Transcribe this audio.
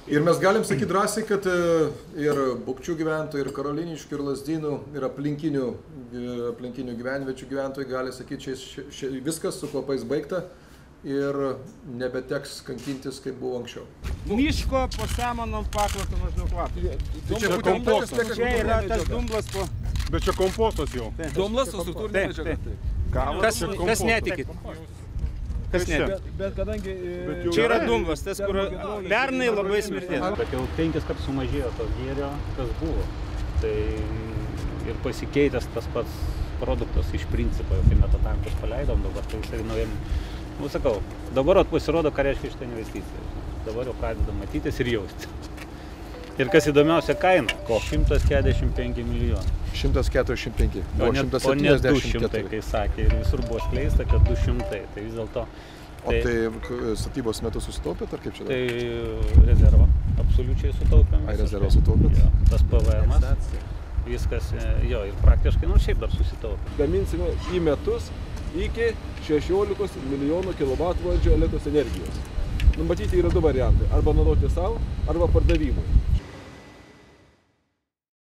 Ir mes galim sakyti drąsiai, kad ir Bukčių gyventojai, ir Karoliniškių, ir Lazdynų, ir aplinkinių gyvenviečių gyventojai gali sakyti, viskas su kvapais baigta ir nebeteks kankintis, kaip buvo anksčiau. Miško po samanom paklato maždaug kvapą. Čia kompostas. Čia yra tas dumblas po... Bet čia kompostas jau. Dumblas su struktūrinė medžiaga. Kas netikit? Kas netikit? Bet kadangi... Čia yra dumblas, tas, kur pernai labai smirtės. Bet jau 5 kartus sumažėjo to gėrio, kas buvo. Tai ir pasikeitęs tas pats produktas iš principo, jau kai metatankus paleidom, dabar tai jisai naujam... Nu, sakau, dabar pasirodo, ką reiškia šitą investiciją. Dabar jau pradeda matytis ir jausti. Ir kas įdomiausia kaina, 145 milijonų. 145, buvo 174. O ne 200, kai sakė, ir visur buvo skleista, kad 200, tai vis dėlto... O tai statybos metu susitaupėt, ar kaip čia? Tai rezervą absoliučiai sutaupėm. Ai, rezervą sutaupėt? Jo, tas PVM-as, viskas, jo, ir praktiškai, nu šiaip dar susitaupėm. Gaminsime į metus iki 16 milijonų kilovatvalandžių elektros energijos. Numatyti yra 2 variantai, arba naudoti savo, arba pardavimui.